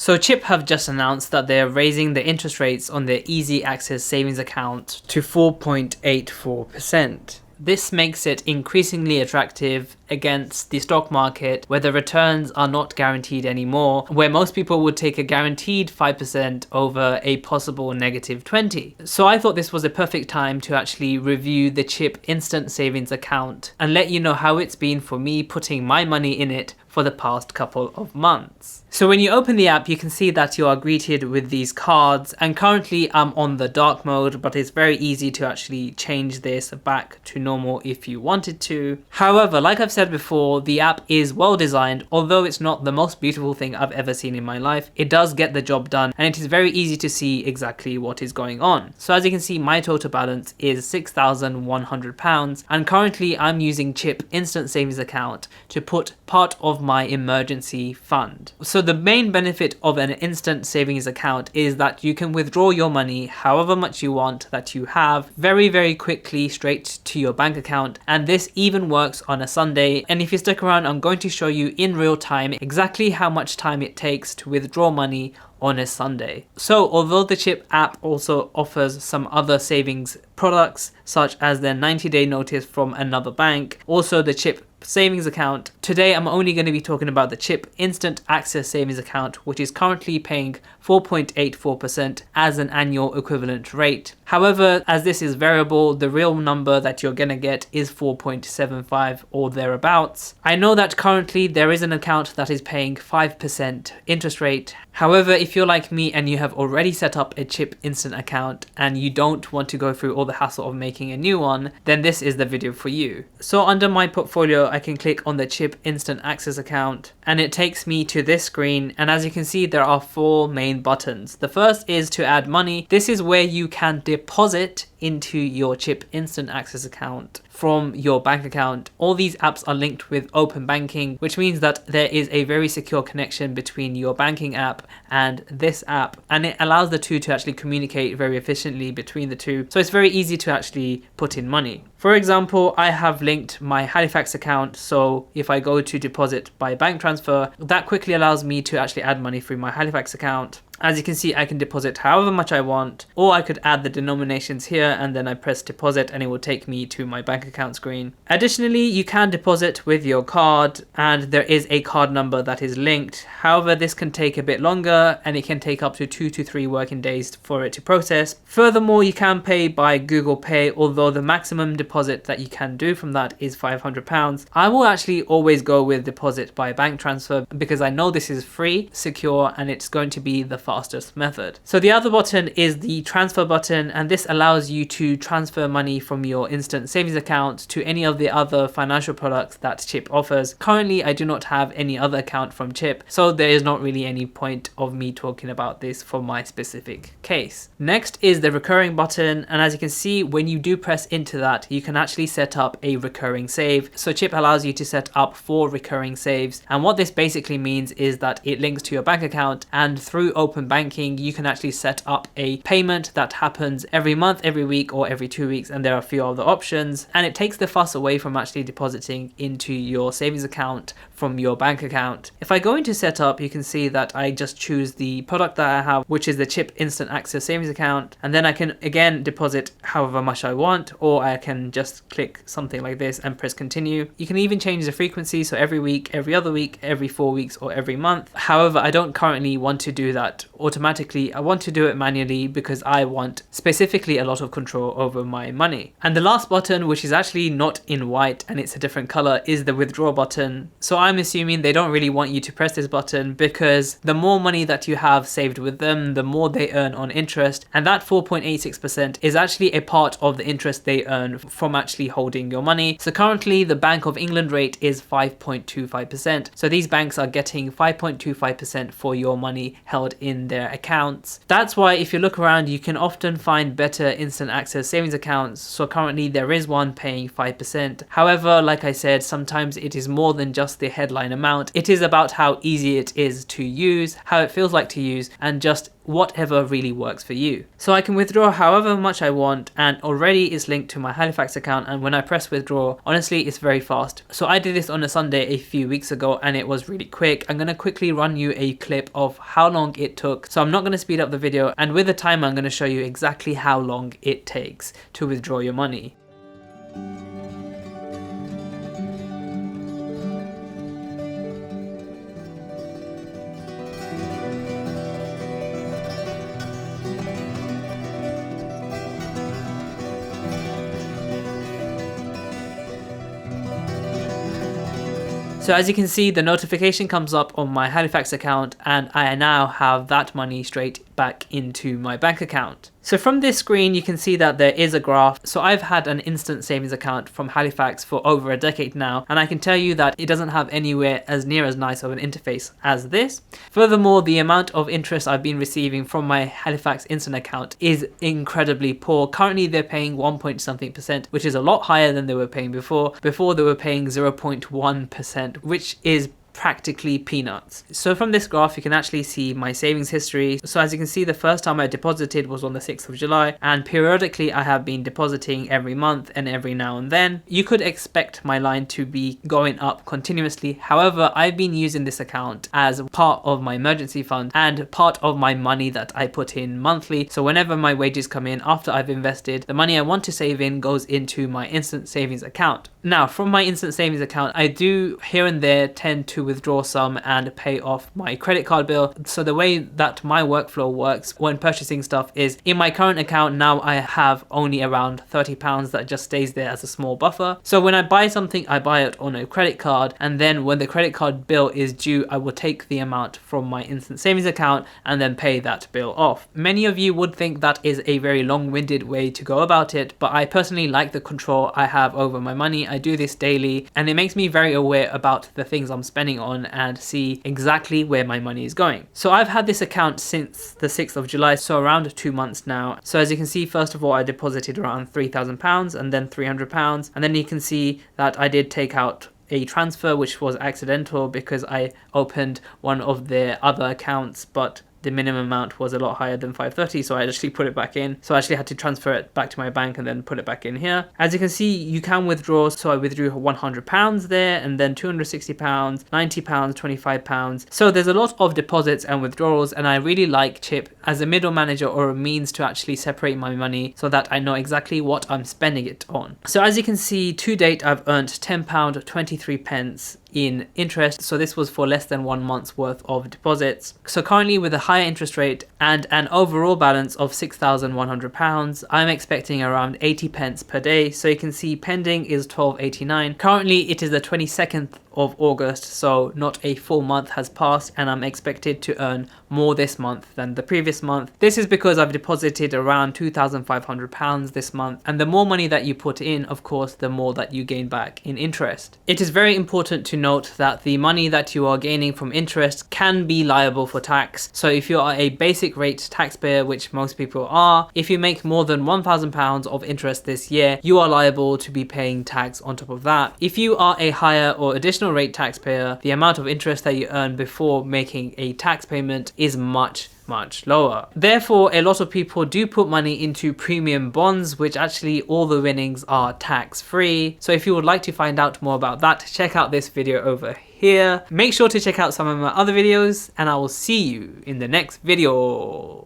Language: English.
So Chip have just announced that they're raising the interest rates on their easy access savings account to 4.84%. This makes it increasingly attractive against the stock market, where the returns are not guaranteed anymore, where most people would take a guaranteed 5% over a possible negative 20. So I thought this was a perfect time to actually review the Chip instant savings account and let you know how it's been for me putting my money in it for the past couple of months. So when you open the app, you can see that you are greeted with these cards, and currently I'm on the dark mode, but it's very easy to actually change this back to normal if you wanted to. However, like I've said before, the app is well designed. Although it's not the most beautiful thing I've ever seen in my life, it does get the job done, and it is very easy to see exactly what is going on. So as you can see, my total balance is £6,100, and currently I'm using Chip instant savings account to put part of my emergency fund. So the main benefit of an instant savings account is that you can withdraw your money however much you want that you have very quickly straight to your bank account, and this even works on a Sunday. And if you stick around, I'm going to show you in real time exactly how much time it takes to withdraw money on a Sunday. So although the Chip app also offers some other savings products such as their 90-day notice from another bank, also the Chip savings account, today I'm only going to be talking about the Chip instant access savings account, which is currently paying 4.84% as an annual equivalent rate. However, as this is variable, the real number that you're going to get is 4.75 or thereabouts. I know that currently there is an account that is paying 5% interest rate. However, if you're like me and you have already set up a Chip instant account and you don't want to go through all the hassle of making a new one, then this is the video for you. So under my portfolio, I can click on the Chip instant access account and it takes me to this screen, and as you can see there are 4 main buttons. The first is to add money. This is where you can deposit into your Chip instant access account from your bank account. All these apps are linked with open banking, which means that there is a very secure connection between your banking app and this app, and it allows the two to actually communicate very efficiently between the two. So it's very easy to actually put in money. For example, I have linked my Halifax account, so if I go to deposit by bank transfer, that quickly allows me to actually add money through my Halifax account. As you can see, I can deposit however much I want, or I could add the denominations here and then I press deposit and it will take me to my bank account screen. Additionally, you can deposit with your card and there is a card number that is linked. However, this can take a bit longer and it can take up to 2 to 3 working days for it to process. Furthermore, you can pay by Google Pay, although the maximum deposit that you can do from that is £500. I will actually always go with deposit by bank transfer because I know this is free, secure, and it's going to be the fastest method. So the other button is the transfer button, and this allows you to transfer money from your instant savings account to any of the other financial products that Chip offers. Currently, I do not have any other account from Chip, so there is not really any point of me talking about this for my specific case. Next is the recurring button, and as you can see, when you do press into that, you can actually set up a recurring save. So Chip allows you to set up 4 recurring saves, and what this basically means is that it links to your bank account, and through open banking you can actually set up a payment that happens every month, every week, or every 2 weeks, and there are a few other options, and it takes the fuss away from actually depositing into your savings account from your bank account. If I go into setup, you can see that I just choose the product that I have, which is the Chip instant access savings account, and then I can again deposit however much I want, or I can just click something like this and press continue. You can even change the frequency, so every week, every other week, every 4 weeks, or every month. However, I don't currently want to do that automatically. I want to do it manually because I want specifically a lot of control over my money. And the last button, which is actually not in white and it's a different color, is the withdraw button. So I'm assuming they don't really want you to press this button because the more money that you have saved with them, the more they earn on interest, and that 4.86% is actually a part of the interest they earn from actually holding your money. So currently the Bank of England rate is 5.25%. So these banks are getting 5.25% for your money held in their accounts. That's why if you look around, you can often find better instant access savings accounts. So currently there is one paying 5%. However, like I said, sometimes it is more than just the headline amount. It is about how easy it is to use, how it feels like to use, and just whatever really works for you. So I can withdraw however much I want, and already it's linked to my Halifax account, and when I press withdraw, honestly it's very fast. So I did this on a Sunday a few weeks ago and it was really quick. I'm going to quickly run you a clip of how long it took. So I'm not going to speed up the video, and with the timer I'm going to show you exactly how long it takes to withdraw your money. So as you can see, the notification comes up on my Halifax account and I now have that money straight back into my bank account. So from this screen you can see that there is a graph. So I've had an instant savings account from Halifax for over a decade now, and I can tell you that it doesn't have anywhere as near as nice of an interface as this. Furthermore, the amount of interest I've been receiving from my Halifax instant account is incredibly poor. Currently they're paying 1 point something%, which is a lot higher than they were paying before. Before they were paying 0.1%, which is practically peanuts. So from this graph you can actually see my savings history. So as you can see, the first time I deposited was on the 6th of July, and periodically I have been depositing every month and every now and then. You could expect my line to be going up continuously. However, I've been using this account as part of my emergency fund and part of my money that I put in monthly. So whenever my wages come in after I've invested, the money I want to save in goes into my instant savings account. Now from my instant savings account, I do here and there tend to withdraw some and pay off my credit card bill. So the way that my workflow works when purchasing stuff is, in my current account now I have only around £30 that just stays there as a small buffer. So when I buy something, I buy it on a credit card, and then when the credit card bill is due, I will take the amount from my instant savings account and then pay that bill off. Many of you would think that is a very long-winded way to go about it, but I personally like the control I have over my money. I do this daily and it makes me very aware about the things I'm spending on and see exactly where my money is going. So I've had this account since the 6th of July, so around 2 months now. So as you can see, first of all I deposited around £3,000 and then £300, and then you can see that I did take out a transfer which was accidental because I opened one of their other accounts, but the minimum amount was a lot higher than 530, so I actually put it back in. So I actually had to transfer it back to my bank and then put it back in here. As you can see, you can withdraw. So I withdrew £100 there, and then £260, £90, £25. So there's a lot of deposits and withdrawals, and I really like Chip as a middle manager or a means to actually separate my money so that I know exactly what I'm spending it on. So as you can see, to date I've earned £10.23 in interest. So this was for less than 1 month's worth of deposits. So currently, with a higher interest rate and an overall balance of £6,100, I'm expecting around 80 pence per day. So you can see pending is £12.89. Currently it is the 22nd of August, so not a full month has passed, and I'm expected to earn more this month than the previous month. This is because I've deposited around £2,500 this month, and the more money that you put in, of course, the more that you gain back in interest. It is very important to note that the money that you are gaining from interest can be liable for tax. So if you are a basic rate taxpayer, which most people are, if you make more than £1,000 of interest this year, you are liable to be paying tax on top of that. If you are a higher or additional rate taxpayer, the amount of interest that you earn before making a tax payment is much lower. Therefore, a lot of people do put money into premium bonds, which actually all the winnings are tax free. So if you would like to find out more about that, check out this video over here. Make sure to check out some of my other videos, and I will see you in the next video.